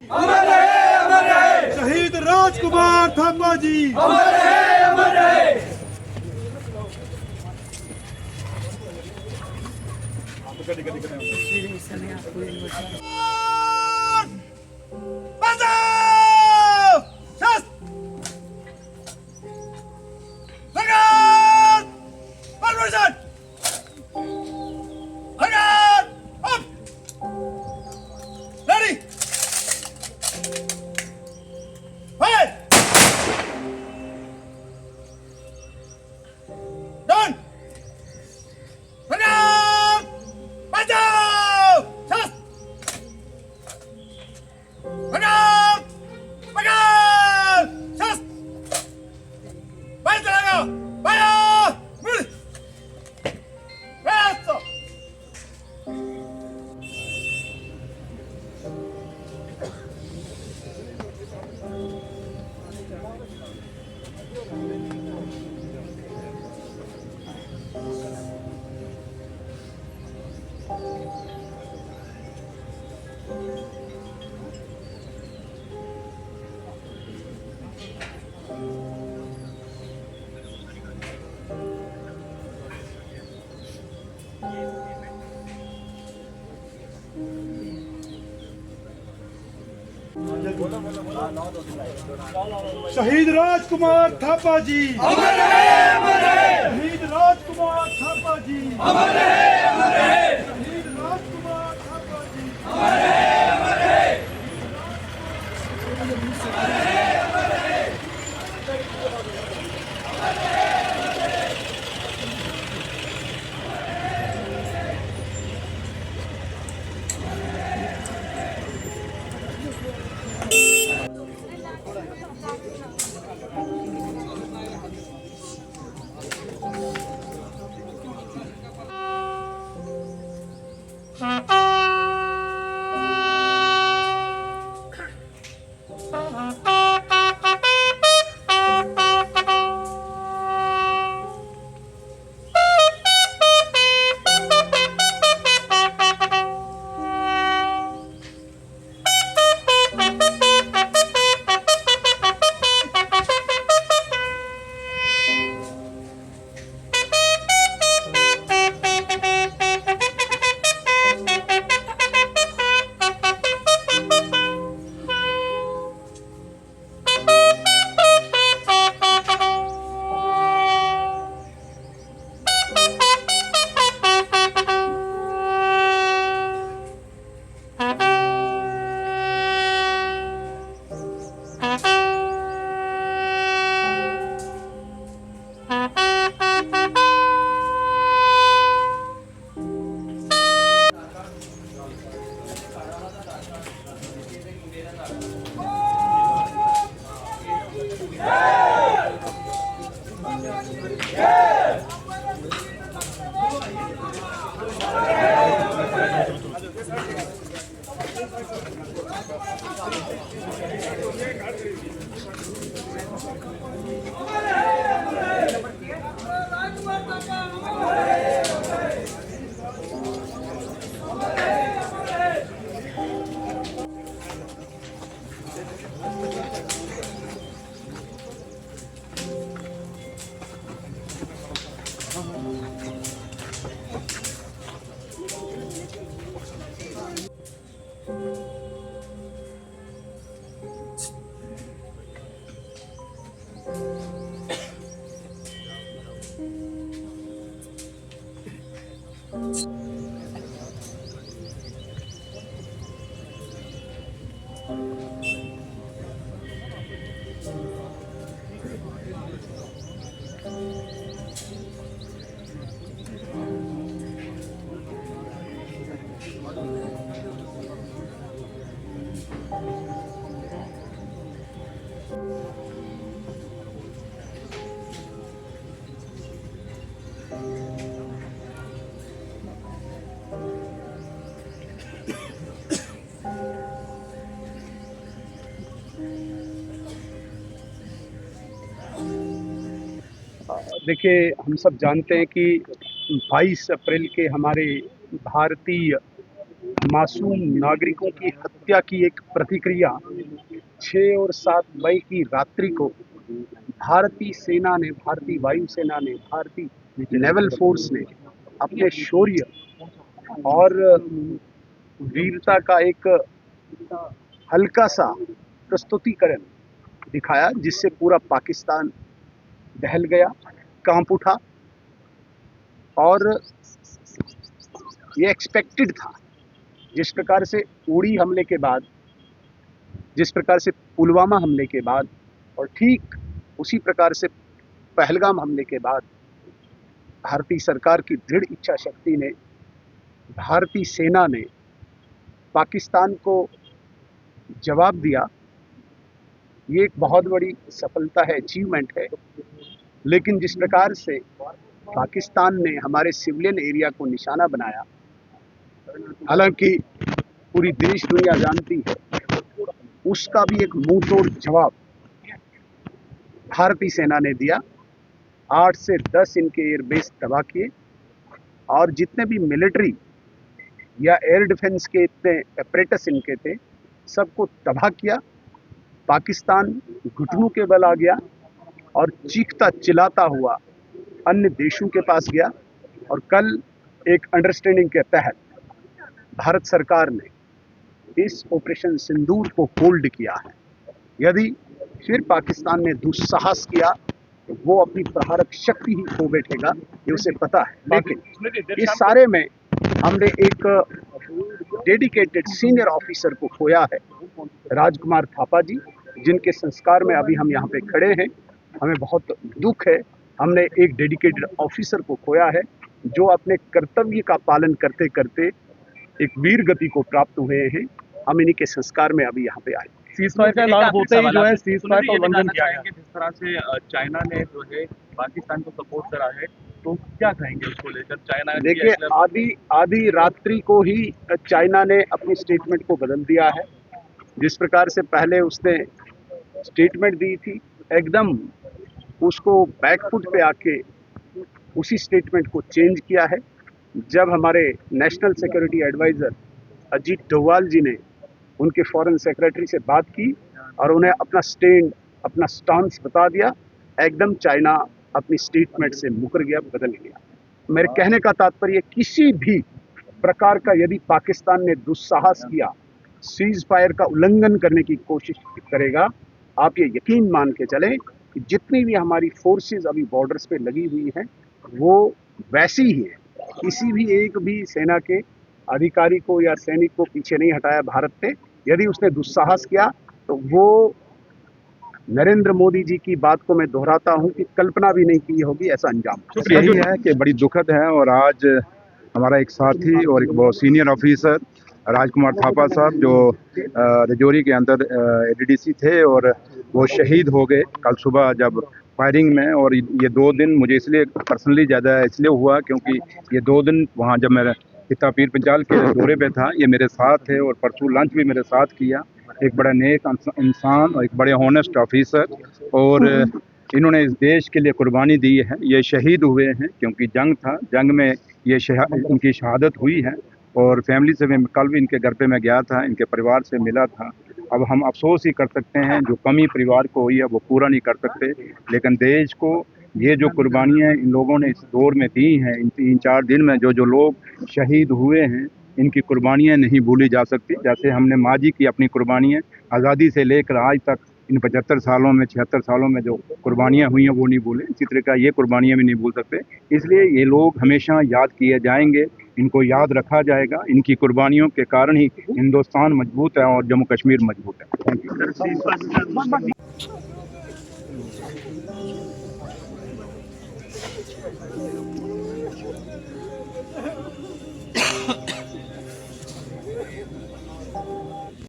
अमर रहे, अमर रहे। शहीद राजकुमार थापा जी अमर रहे, अमर रहे। शहीद राजकुमार थापा जी अमर रहे, अमर रहे। शहीद राजकुमार थापा जी अमर रहे, अमर रहे। शहीद राजकुमार थापा जी अमर रहे, अमर रहे। देखिए, हम सब जानते हैं कि 22 अप्रैल के हमारे भारतीय मासूम नागरिकों की हत्या की एक प्रतिक्रिया 6 और 7 मई की रात्रि को भारतीय सेना ने, भारतीय वायुसेना ने, भारतीय नेवल फोर्स ने अपने शौर्य और वीरता का एक हल्का सा प्रस्तुतिकरण दिखाया, जिससे पूरा पाकिस्तान दहल गया, कांप उठा। और ये एक्सपेक्टेड था। जिस प्रकार से उड़ी हमले के बाद, जिस प्रकार से पुलवामा हमले के बाद, और ठीक उसी प्रकार से पहलगाम हमले के बाद भारतीय सरकार की दृढ़ इच्छा शक्ति ने, भारतीय सेना ने पाकिस्तान को जवाब दिया। ये एक बहुत बड़ी सफलता है, अचीवमेंट है। लेकिन जिस प्रकार से पाकिस्तान ने हमारे सिविलियन एरिया को निशाना बनाया, हालांकि पूरी देश दुनिया जानती है, उसका भी एक मुंह तोड़ जवाब भारतीय सेना ने दिया। 8 से 10 इनके एयरबेस तबाह किए, और जितने भी मिलिट्री या एयर डिफेंस के इतने अपरेटस इनके थे, सबको तबाह किया। पाकिस्तान घुटनों के बल आ गया और चीखता चिल्लाता हुआ अन्य देशों के पास गया। और कल एक अंडरस्टैंडिंग के तहत भारत सरकार ने इस ऑपरेशन सिंदूर को होल्ड किया है। यदि फिर पाकिस्तान ने दुस्साहस किया तो वो अपनी प्रहारक शक्ति ही खो बैठेगा, ये उसे पता है। लेकिन इस सारे में हमने एक डेडिकेटेड सीनियर ऑफिसर को खोया है, राजकुमार थापा जी, जिनके संस्कार में अभी हम यहाँ पे खड़े हैं। हमें बहुत दुख है, हमने एक डेडिकेटेड ऑफिसर को खोया है, जो अपने कर्तव्य का पालन करते करते एक वीर गति को प्राप्त हुए हैं। हम इन्हीं के संस्कार में अभी यहाँ पे आए। सीज़फायर का ऐलान होते ही जो है सीज़फायर का उल्लंघन किया है। जिस तरह से चाइना ने जो है पाकिस्तान को सपोर्ट करा है, तो क्या कहेंगे उसको लेकर? चाइना देखिए, आधी रात्रि को ही चाइना ने अपनी स्टेटमेंट को बदल दिया है। जिस प्रकार से पहले उसने स्टेटमेंट दी थी, एकदम उसको बैकफुट पे आके उसी स्टेटमेंट को चेंज किया है। जब हमारे national security adviser Ajit Doval ji ने उनके फॉरेन सेक्रेटरी से बात की और उन्हें अपना स्टैंड, अपना स्टांस बता दिया, एकदम चाइना अपनी स्टेटमेंट से मुकर गया, बदल गया। मेरे कहने का तात्पर्य, किसी भी प्रकार का यदि पाकिस्तान ने दुस्साहस किया, सीज फायर का उल्लंघन करने की कोशिश करेगा, आप ये यकीन मान के चलें कि जितनी भी हमारी फोर्सेस अभी बॉर्डर्स पे लगी हुई हैं, वो वैसी ही है। किसी भी एक भी सेना के अधिकारी को या सैनिक को पीछे नहीं हटाया भारत से। यदि उसने दुस्साहस किया तो वो नरेंद्र मोदी जी की बात को मैं दोहराता हूं कि कल्पना भी नहीं की होगी ऐसा अंजाम। यही है कि बड़ी दुखद है। और आज हमारा एक साथी और एक बहुत सीनियर ऑफिसर राजकुमार थापा साहब, जो रजौरी के अंदर एडीडीसी थे, और वो शहीद हो गए कल सुबह जब फायरिंग में। और ये 2 दिन मुझे इसलिए पर्सनली ज़्यादा इसलिए हुआ क्योंकि ये 2 दिन वहाँ जब मैं पिता पीर पंचाल के दौरे पे था, ये मेरे साथ थे, और परसों लंच भी मेरे साथ किया। एक बड़ा नेक इंसान और एक बड़े हॉनेस्ट ऑफिसर, और इन्होंने इस देश के लिए कुर्बानी दी है। ये शहीद हुए हैं क्योंकि जंग था, जंग में ये इनकी शहादत हुई है। और फैमिली से मैं कल भी इनके घर पे मैं गया था, इनके परिवार से मिला था। अब हम अफसोस ही कर सकते हैं, जो कमी परिवार को हुई है वो पूरा नहीं कर सकते, लेकिन देश को ये जो कुर्बानियाँ इन लोगों ने इस दौर में दी हैं, इन 3-4 दिन में जो लोग शहीद हुए हैं, इनकी कुर्बानियाँ नहीं भूली जा सकती। जैसे हमने माजी की अपनी कुर्बानियाँ आज़ादी से लेकर आज तक इन 75 सालों में, 76 सालों में जो कुर्बानियाँ हुई हैं वो नहीं भूले, इसी तरह का ये कुर्बानियाँ भी नहीं भूल सकते। इसलिए ये लोग हमेशा याद किए जाएंगे, इनको याद रखा जाएगा। इनकी कुर्बानियों के कारण ही हिंदुस्तान मजबूत है और जम्मू कश्मीर मजबूत है। Thank you.